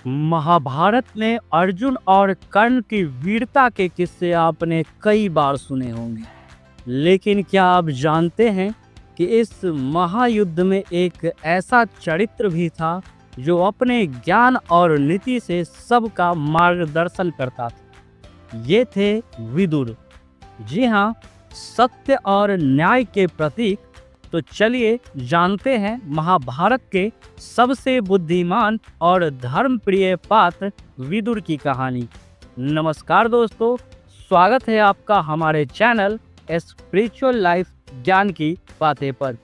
महाभारत में अर्जुन और कर्ण की वीरता के किस्से आपने कई बार सुने होंगे, लेकिन क्या आप जानते हैं कि इस महायुद्ध में एक ऐसा चरित्र भी था जो अपने ज्ञान और नीति से सबका मार्गदर्शन करता था। ये थे विदुर। जी हाँ, सत्य और न्याय के प्रतीक। तो चलिए जानते हैं महाभारत के सबसे बुद्धिमान और धर्मप्रिय पात्र विदुर की कहानी। नमस्कार दोस्तों, स्वागत है आपका हमारे चैनल स्पिरिचुअल लाइफ ज्ञान की बातें पर।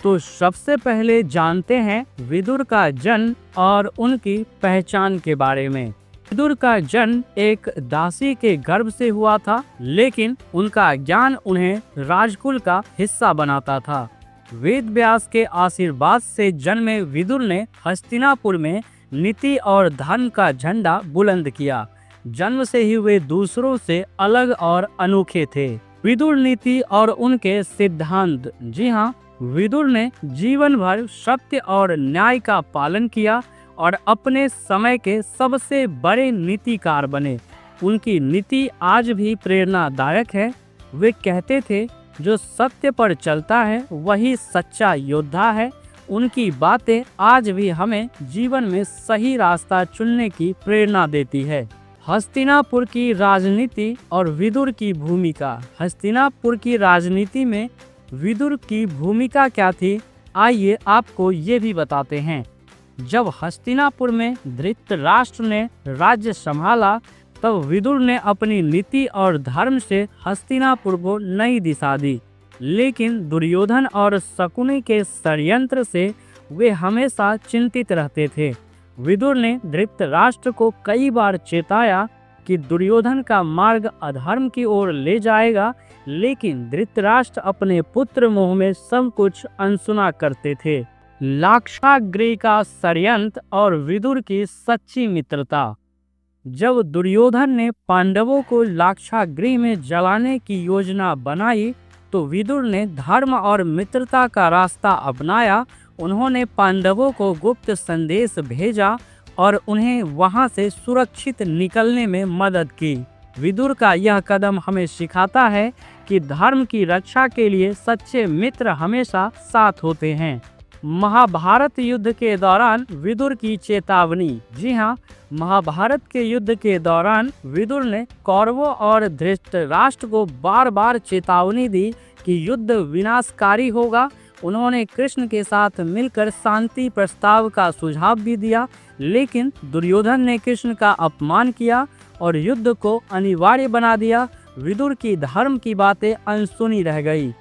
तो सबसे पहले जानते हैं विदुर का जन्म और उनकी पहचान के बारे में। विदुर का जन्म एक दासी के गर्भ से हुआ था, लेकिन उनका ज्ञान उन्हें राजकुल का हिस्सा बनाता था। वेद व्यास के आशीर्वाद से जन्मे विदुर ने हस्तिनापुर में नीति और धर्म का झंडा बुलंद किया। जन्म से ही वे दूसरों से अलग और अनोखे थे। विदुर नीति और उनके सिद्धांत। जी हाँ, विदुर ने जीवन भर सत्य और न्याय का पालन किया और अपने समय के सबसे बड़े नीतिकार बने। उनकी नीति आज भी प्रेरणादायक है। वे कहते थे, जो सत्य पर चलता है वही सच्चा योद्धा है। उनकी बातें आज भी हमें जीवन में सही रास्ता चुनने की प्रेरणा देती है। हस्तिनापुर की राजनीति और विदुर की भूमिका। हस्तिनापुर की राजनीति में विदुर की भूमिका क्या थी, आइए आपको ये भी बताते हैं। जब हस्तिनापुर में धृतराष्ट्र ने राज्य संभाला, तब विदुर ने अपनी नीति और धर्म से हस्तिनापुर को नई दिशा दी। लेकिन दुर्योधन और शकुनी के षड्यंत्र से वे हमेशा चिंतित रहते थे। विदुर ने धृतराष्ट्र को कई बार चेताया कि दुर्योधन का मार्ग अधर्म की ओर ले जाएगा, लेकिन धृतराष्ट्र अपने पुत्र मोह में सब कुछ अनसुना करते थे। लाक्षागृह का षड्यंत्र और विदुर की सच्ची मित्रता। जब दुर्योधन ने पांडवों को लाक्षागृह में जलाने की योजना बनाई, तो विदुर ने धर्म और मित्रता का रास्ता अपनाया। उन्होंने पांडवों को गुप्त संदेश भेजा और उन्हें वहां से सुरक्षित निकलने में मदद की। विदुर का यह कदम हमें सिखाता है कि धर्म की रक्षा के लिए सच्चे मित्र हमेशा साथ होते हैं। महाभारत युद्ध के दौरान विदुर की चेतावनी। जी हाँ, महाभारत के युद्ध के दौरान विदुर ने कौरवों और धृतराष्ट्र को बार बार चेतावनी दी कि युद्ध विनाशकारी होगा। उन्होंने कृष्ण के साथ मिलकर शांति प्रस्ताव का सुझाव भी दिया, लेकिन दुर्योधन ने कृष्ण का अपमान किया और युद्ध को अनिवार्य बना दिया। विदुर की धर्म की बातें अनसुनी रह गई।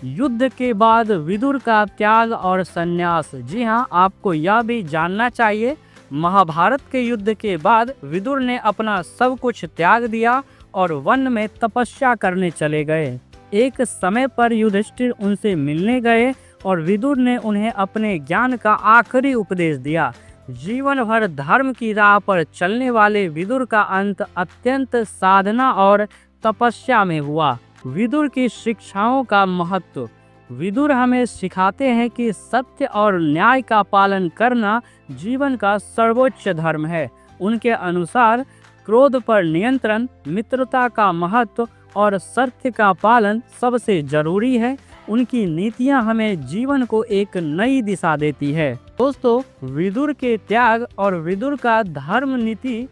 युद्ध के बाद विदुर का त्याग और संन्यास। जी हाँ, आपको यह भी जानना चाहिए, महाभारत के युद्ध के बाद विदुर ने अपना सब कुछ त्याग दिया और वन में तपस्या करने चले गए। एक समय पर युधिष्ठिर उनसे मिलने गए और विदुर ने उन्हें अपने ज्ञान का आखिरी उपदेश दिया। जीवन भर धर्म की राह पर चलने वाले विदुर का अंत अत्यंत साधना और तपस्या में हुआ। विदुर की शिक्षाओं का महत्व। विदुर हमें सिखाते हैं कि सत्य और न्याय का पालन करना जीवन का सर्वोच्च धर्म है। उनके अनुसार क्रोध पर नियंत्रण, मित्रता का महत्व और सत्य का पालन सबसे जरूरी है। उनकी नीतियां हमें जीवन को एक नई दिशा देती है। दोस्तों, विदुर के त्याग और विदुर का धर्म नीति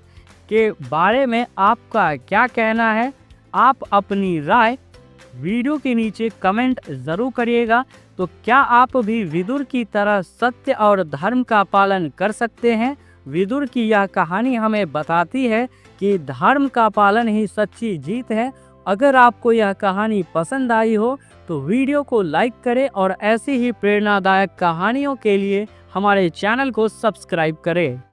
के बारे में आपका क्या कहना है? आप अपनी राय वीडियो के नीचे कमेंट जरूर करिएगा। तो क्या आप भी विदुर की तरह सत्य और धर्म का पालन कर सकते हैं? विदुर की यह कहानी हमें बताती है कि धर्म का पालन ही सच्ची जीत है। अगर आपको यह कहानी पसंद आई हो तो वीडियो को लाइक करें और ऐसी ही प्रेरणादायक कहानियों के लिए हमारे चैनल को सब्सक्राइब करें।